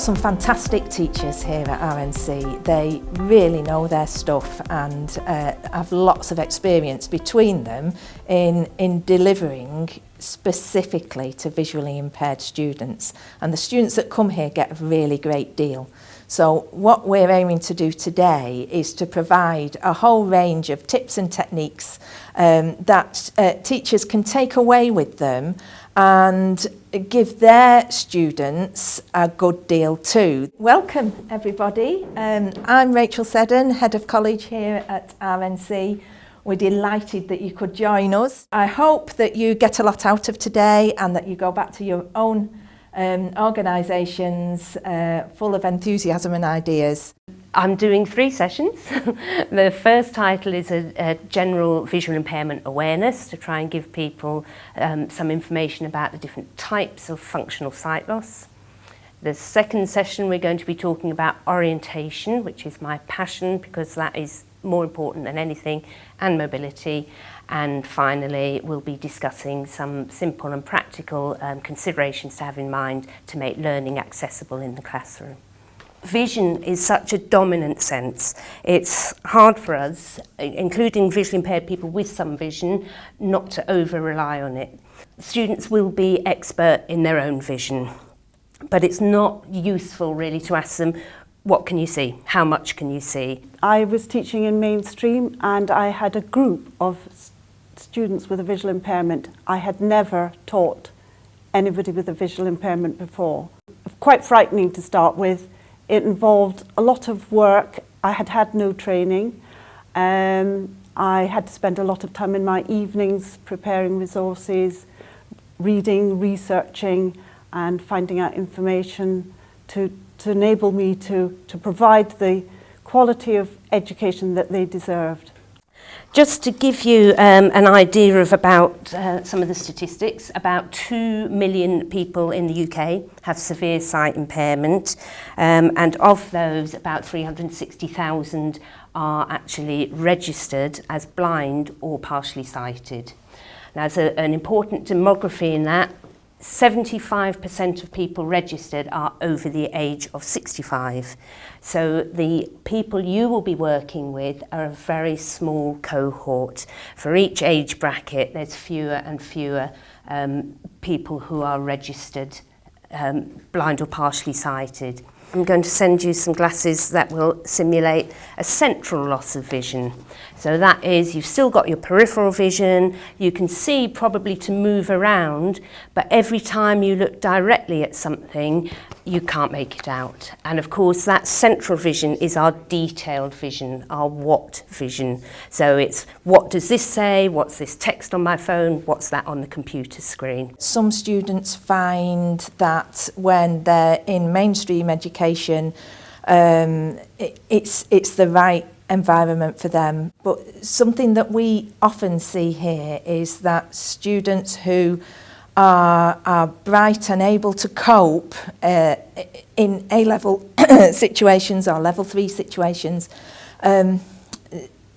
got some fantastic teachers here at RNC. They really know their stuff and have lots of experience between them in delivering specifically to visually impaired students. And the students that come here get a really great deal. So what we're aiming to do today is to provide a whole range of tips and techniques that teachers can take away with them and give their students a good deal too. Welcome everybody. I'm Rachel Seddon, Head of College here at RNC. We're delighted that you could join us. I hope that you get a lot out of today and that you go back to your own organisations full of enthusiasm and ideas. I'm doing 3 sessions. The first title is a general visual impairment awareness to try and give people some information about the different types of functional sight loss. The second session we're going to be talking about orientation, which is my passion because that is more important than anything, and mobility. And finally, we'll be discussing some simple and practical considerations to have in mind to make learning accessible in the classroom. Vision is such a dominant sense. It's hard for us, including visually impaired people with some vision, not to over-rely on it. Students will be expert in their own vision, but it's not useful really to ask them, what can you see? How much can you see? I was teaching in mainstream and I had a group of students with a visual impairment. I had never taught anybody with a visual impairment before. Quite frightening to start with. It involved a lot of work. I had had no training. I had to spend a lot of time in my evenings preparing resources, reading, researching and finding out information to enable me to provide the quality of education that they deserved. Just to give you an idea of about some of the statistics, about 2 million people in the UK have severe sight impairment, and of those, about 360,000 are actually registered as blind or partially sighted. Now, there's an important demography in that. 75% of people registered are over the age of 65. So the people you will be working with are a very small cohort. For each age bracket, there's fewer and fewer people who are registered blind or partially sighted. I'm going to send you some glasses that will simulate a central loss of vision. So that is, you've still got your peripheral vision, you can see probably to move around, but every time you look directly at something, you can't make it out. And of course, that central vision is our detailed vision, our what vision. So it's, what does this say? What's this text on my phone? What's that on the computer screen? Some students find that when they're in mainstream education, it's the right environment for them. But something that we often see here is that students who are bright and able to cope in A-level situations or level 3 situations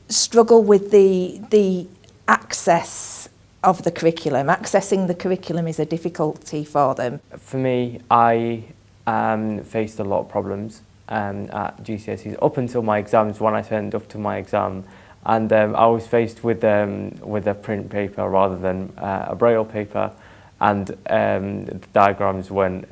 struggle with the access of the curriculum. Accessing the curriculum is a difficulty for them. For me, I faced a lot of problems at GCSEs up until my exams, when I turned up to my exam, and I was faced with a print paper rather than a braille paper, and the diagrams weren't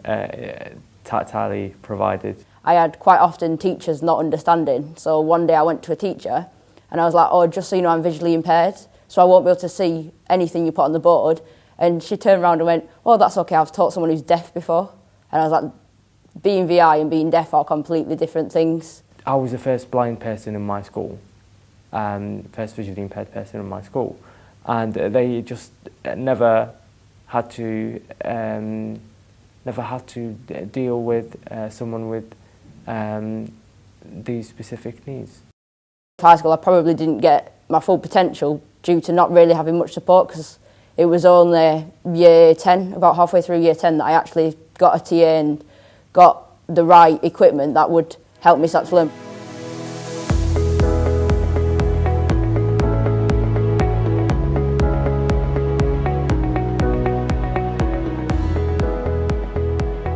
tactilely provided. I had quite often teachers not understanding, so one day I went to a teacher and I was like, oh, just so you know, I'm visually impaired, so I won't be able to see anything you put on the board. And she turned around and went, oh, that's okay, I've taught someone who's deaf before. And I was like, being VI and being deaf are completely different things. I was the first blind person in my school, first visually impaired person in my school, and they just never had to deal with someone with these specific needs. High school, I probably didn't get my full potential due to not really having much support, because it was only year 10, about halfway through year 10, that I actually got a TA and got the right equipment that would help me start to learn.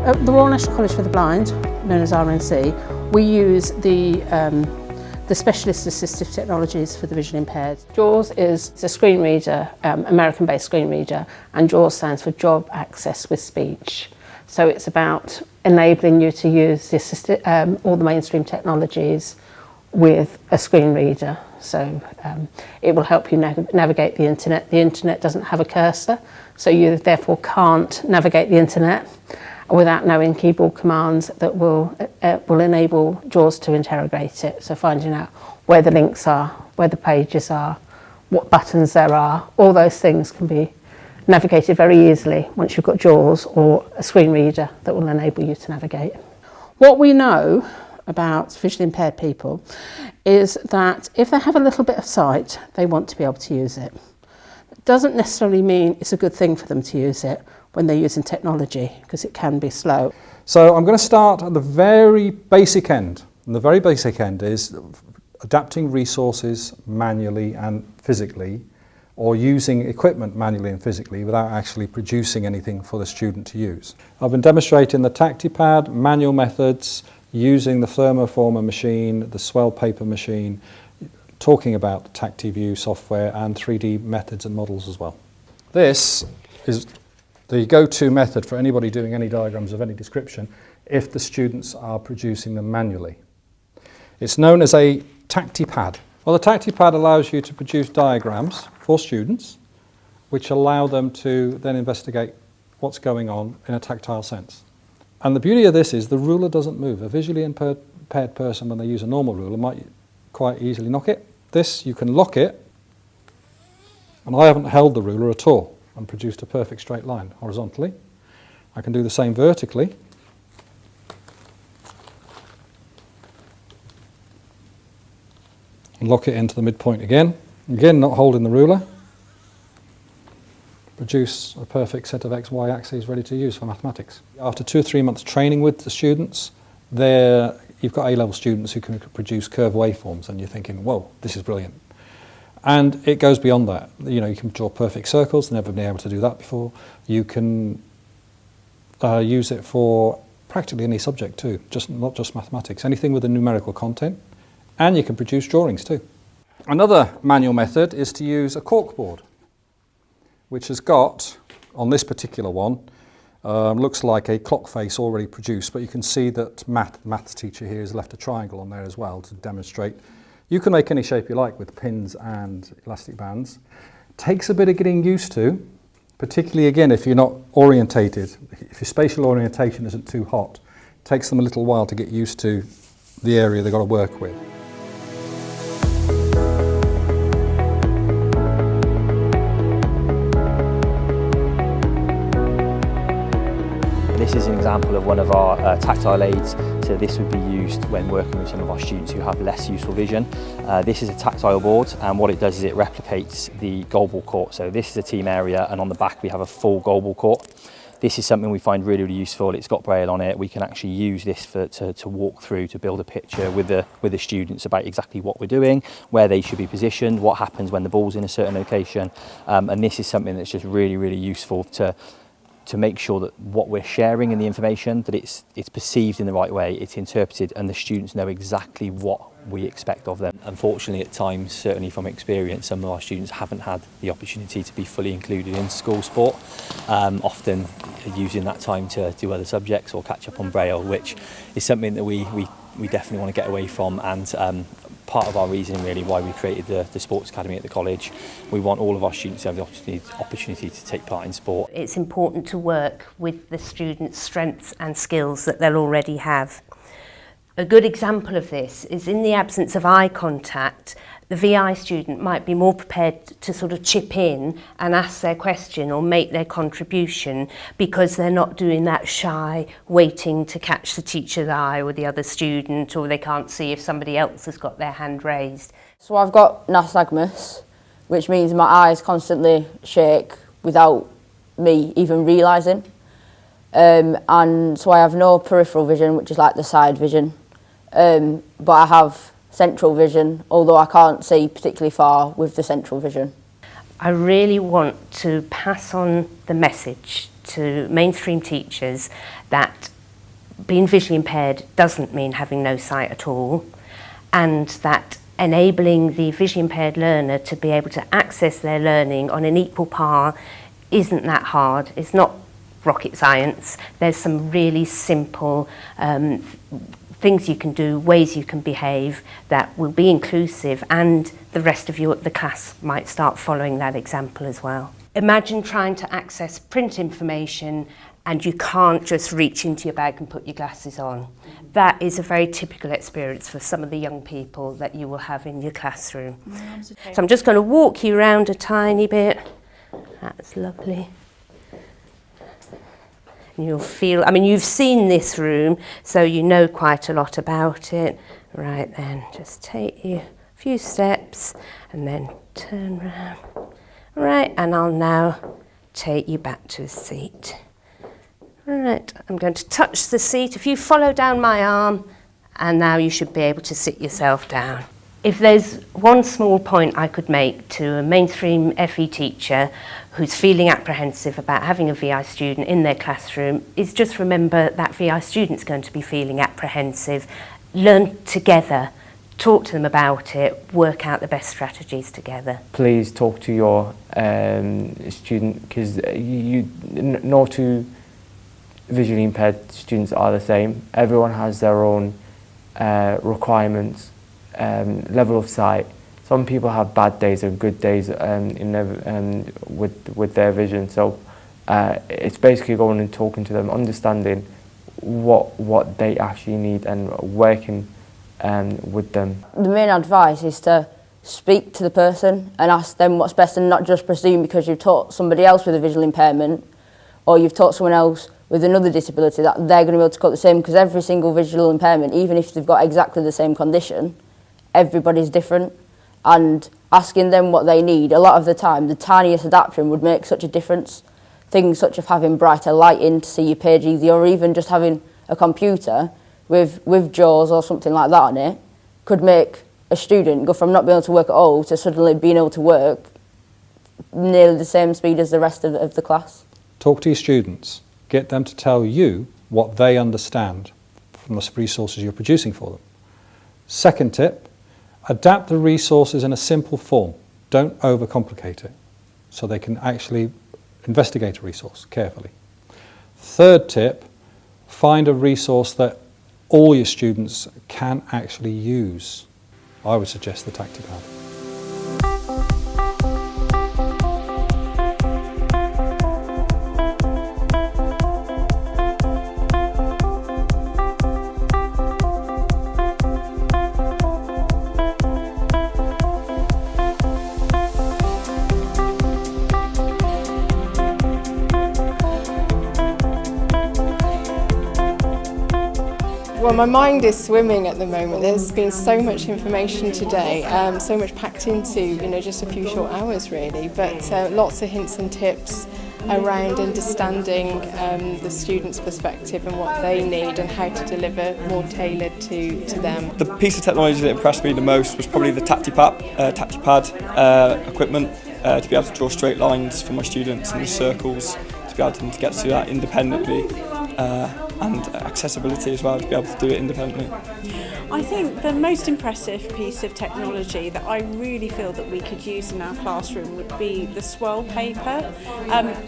At the Royal National College for the Blind, known as RNC, we use the specialist assistive technologies for the visually impaired. JAWS is a screen reader, American-based screen reader, and JAWS stands for Job Access with Speech. So it's about enabling you to use the all the mainstream technologies with a screen reader. So it will help you navigate the internet. The internet doesn't have a cursor, so you therefore can't navigate the internet without knowing keyboard commands that will enable JAWS to interrogate it. So finding out where the links are, where the pages are, what buttons there are, all those things can be navigated very easily once you've got JAWS or a screen reader that will enable you to navigate. What we know about visually impaired people is that if they have a little bit of sight, they want to be able to use it. It doesn't necessarily mean it's a good thing for them to use it when they're using technology, because it can be slow. So I'm going to start at the very basic end. And the very basic end is adapting resources manually and physically, or using equipment manually and physically without actually producing anything for the student to use. I've been demonstrating the TactiPad, manual methods, using the thermoformer machine, the swell paper machine, talking about the TactiView software and 3D methods and models as well. This is the go-to method for anybody doing any diagrams of any description if the students are producing them manually. It's known as a TactiPad. Well, the TactiPad allows you to produce diagrams for students which allow them to then investigate what's going on in a tactile sense. And the beauty of this is the ruler doesn't move. A visually impaired person, when they use a normal ruler, might quite easily knock it. This, you can lock it, and I haven't held the ruler at all and produced a perfect straight line horizontally. I can do the same vertically. And lock it into the midpoint again. Again, not holding the ruler. Produce a perfect set of X-Y axes ready to use for mathematics. After 2 or 3 months training with the students, you've got A-level students who can produce curved waveforms, and you're thinking, whoa, this is brilliant. And it goes beyond that. You know, you can draw perfect circles, never been able to do that before. You can use it for practically any subject too, not just mathematics, anything with a numerical content. And you can produce drawings too. Another manual method is to use a corkboard, which has got, on this particular one, looks like a clock face already produced, but you can see that maths teacher here has left a triangle on there as well to demonstrate. You can make any shape you like with pins and elastic bands. Takes a bit of getting used to, particularly again if you're not orientated. If your spatial orientation isn't too hot, it takes them a little while to get used to the area they've got to work with. This is an example of one of our tactile aids, so this would be used when working with some of our students who have less useful vision. This is a tactile board, and what it does is it replicates the goalball court. So this is a team area, and on the back we have a full goalball court. This is something we find really, really useful. It's got braille on it. We can actually use this to walk through, to build a picture with the students about exactly what we're doing, where they should be positioned, what happens when the ball's in a certain location. And this is something that's just really, really useful to make sure that what we're sharing in the information, that it's perceived in the right way, it's interpreted, and the students know exactly what we expect of them. Unfortunately, at times, certainly from experience, some of our students haven't had the opportunity to be fully included in school sport, often using that time to do other subjects or catch up on braille, which is something that we definitely want to get away from, and part of our reason really why we created the Sports Academy at the college. We want all of our students to have the opportunity to take part in sport. It's important to work with the students' strengths and skills that they'll already have. A good example of this is in the absence of eye contact, the VI student might be more prepared to sort of chip in and ask their question or make their contribution because they're not doing that shy waiting to catch the teacher's eye or the other student, or they can't see if somebody else has got their hand raised. So I've got nystagmus, which means my eyes constantly shake without me even realising. And so I have no peripheral vision, which is like the side vision. But I have central vision, although I can't see particularly far with the central vision. I really want to pass on the message to mainstream teachers that being visually impaired doesn't mean having no sight at all, and that enabling the visually impaired learner to be able to access their learning on an equal par isn't that hard. It's not rocket science. There's some really simple things you can do, ways you can behave that will be inclusive, and the rest of the class might start following that example as well. Imagine trying to access print information and you can't just reach into your bag and put your glasses on. That is a very typical experience for some of the young people that you will have in your classroom. So I'm just going to walk you around a tiny bit. That's lovely. You'll feel, I mean, you've seen this room, so you know quite a lot about it. Right then, just take you a few steps and then turn round. Right, and I'll now take you back to a seat. Right, I'm going to touch the seat. If you follow down my arm, and now you should be able to sit yourself down. If there's one small point I could make to a mainstream FE teacher who's feeling apprehensive about having a VI student in their classroom, is just remember that VI student's going to be feeling apprehensive. Learn together, talk to them about it, work out the best strategies together. Please talk to your student, because no two visually impaired students are the same. Everyone has their own requirements, level of sight. Some people have bad days and good days with their vision. So it's basically going and talking to them, understanding what they actually need and working with them. The main advice is to speak to the person and ask them what's best, and not just presume because you've taught somebody else with a visual impairment or you've taught someone else with another disability that they're going to be able to cope the same, because every single visual impairment, even if they've got exactly the same condition, everybody's different. And asking them what they need, a lot of the time, the tiniest adaptation would make such a difference. Things such as having brighter lighting to see your page easier, or even just having a computer with JAWS or something like that on it, could make a student go from not being able to work at all to suddenly being able to work nearly the same speed as the rest of the class. Talk to your students. Get them to tell you what they understand from the resources you're producing for them. Second tip, adapt the resources in a simple form. Don't overcomplicate it, so they can actually investigate a resource carefully. Third tip, find a resource that all your students can actually use. I would suggest the TactiPad. Well, my mind is swimming at the moment. There's been so much information today, so much packed into just a few short hours really, but lots of hints and tips around understanding the student's perspective and what they need and how to deliver more tailored to them. The piece of technology that impressed me the most was probably the TactiPad equipment, to be able to draw straight lines for my students and the circles, to be able to get to that independently. And accessibility as well, to be able to do it independently. I think the most impressive piece of technology that I really feel that we could use in our classroom would be the swirl paper,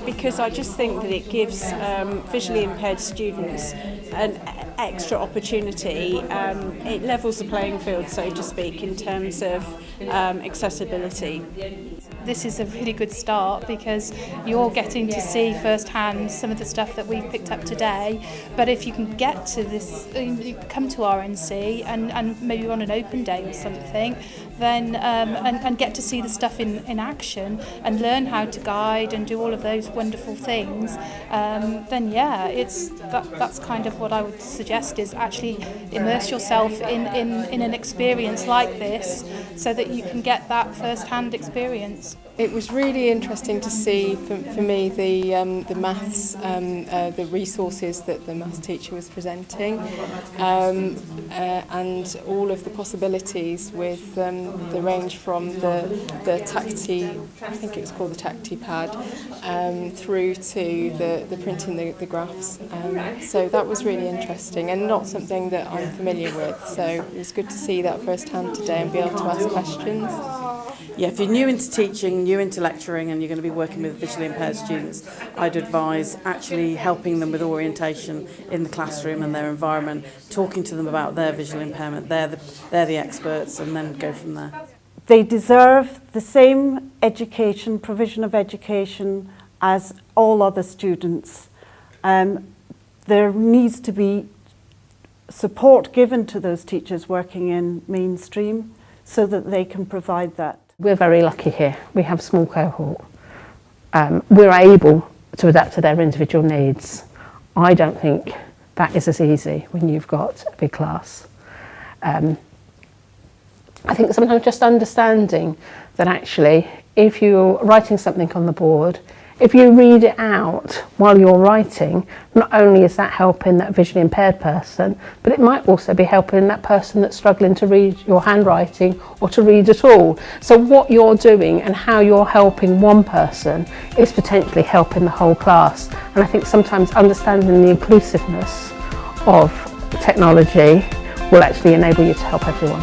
because I just think that it gives visually impaired students an extra opportunity. It levels the playing field, so to speak, in terms of accessibility. This is a really good start because you're getting to see firsthand some of the stuff that we've picked up today. But if you can get to this, come to RNC and maybe on an open day or something, then and get to see the stuff in action and learn how to guide and do all of those wonderful things, then yeah, that's kind of what I would suggest, is actually immerse yourself in an experience like this so that you can get that first-hand experience. It was really interesting to see, for me, the maths, the resources that the maths teacher was presenting, and all of the possibilities with the range from the Tacti, I think it was called the Tacti pad, through to the printing the graphs. So that was really interesting and not something that I'm familiar with. So it was good to see that firsthand today and be able to ask questions. Yeah, if you're new into teaching, new into lecturing, and you're going to be working with visually impaired students, I'd advise actually helping them with orientation in the classroom and their environment, talking to them about their visual impairment. They're the experts, and then go from there. They deserve the same education, provision of education, as all other students. There needs to be support given to those teachers working in mainstream so that they can provide that. We're very lucky here. We have a small cohort. We're able to adapt to their individual needs. I don't think that is as easy when you've got a big class. I think sometimes just understanding that actually if you're writing something on the board, if you read it out while you're writing, not only is that helping that visually impaired person, but it might also be helping that person that's struggling to read your handwriting or to read at all. So what you're doing and how you're helping one person is potentially helping the whole class. And I think sometimes understanding the inclusiveness of technology will actually enable you to help everyone.